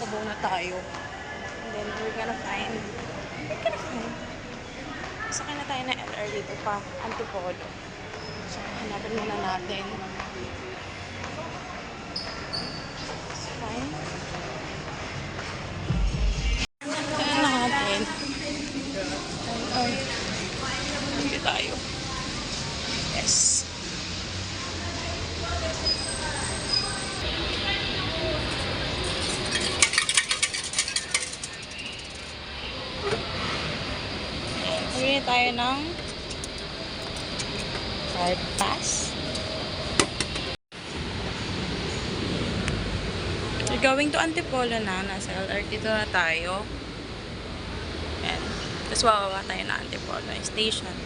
Sabaw na tayo. And then we're gonna find sakay na tayo na LR dito pa, Antipolo. So, hanapin muna natin. It's fine. Kaya natin. Ay, hindi tayo. Yes. Bili tayo ng card pass. We're going to Antipolo na. Nasa LR dito na tayo. Ayan. Tapos wawawa tayo na Antipolo station.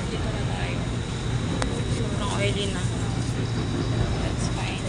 Dito na tayo. Sobrang oily na. That's fine.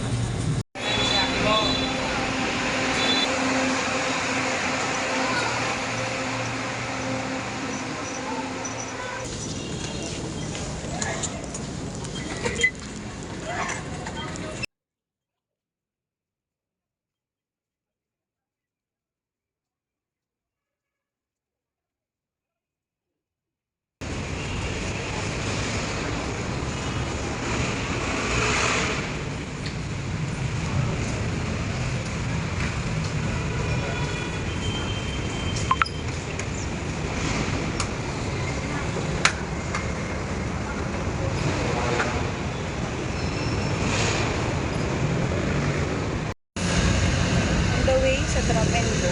Sa Drop and Go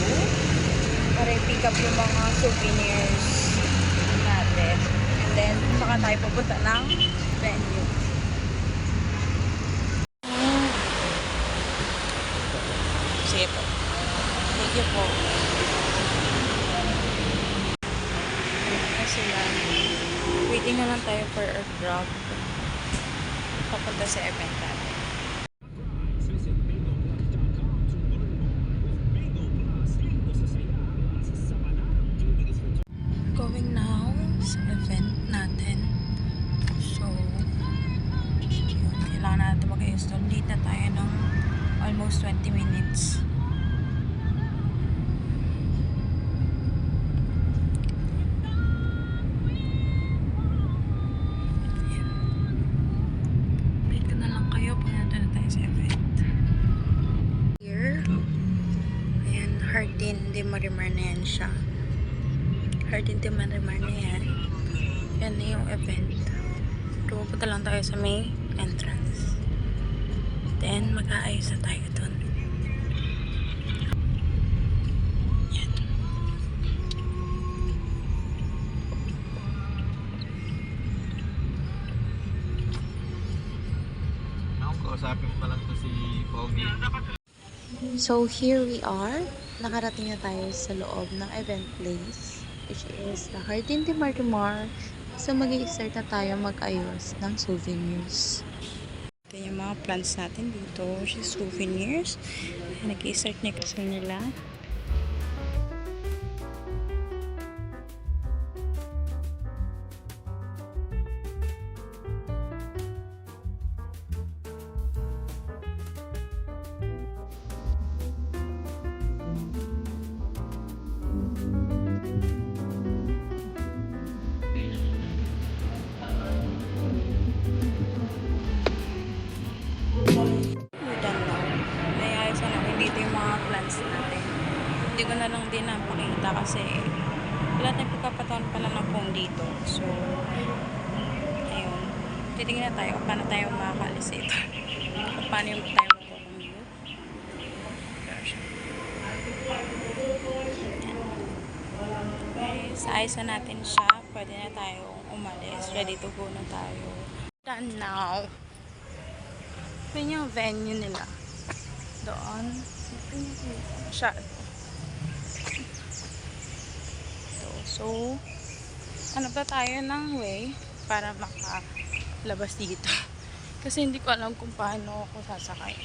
para i-pick up yung mga souvenirs natin. And then, saka tayo pupunta ng venue. Sige po. Thank you po. Kasi lang, waiting na lang tayo for our grab. Papunta sa event natin. Going now sa event natin. So, yun, kailangan natin mag-install. Late na tayo ng almost 20 minutes. Ayan. Wait ko na lang kayo pag nandun na tayo sa event. Here, ayan, Hardin de Marimar na yan siya. Hardin de Marimar na yan. Yan na yung event. Pupunta lang tayo sa may entrance. Then, mag-aayos na tayo dun. Yan. Kausapin mo pa lang to si Pogi. So, here we are. Nakarating na tayo sa loob ng event place, which is the Hardin de Marimar. So, mag-i-start na tayo mag-ayos ng souvenirs. Ito yung mga plants natin dito, which is souvenirs. Nag-i-start na kasi nila. Hindi ko na lang din napakita kasi wala tayong pagkapatawan pala ng phone dito. So, ayun. Titingnan na tayo kung paano tayo makakalis ito. Kung paano yung tayo mag-commute. Okay, sa ayos na natin siya. Pwede na tayo umalis. Ready to go na tayo. Done now. Ito yung venue nila. Doon. Siya. So, hanap na tayo ng way para makalabas dito. Kasi hindi ko alam kung paano ako sasakay.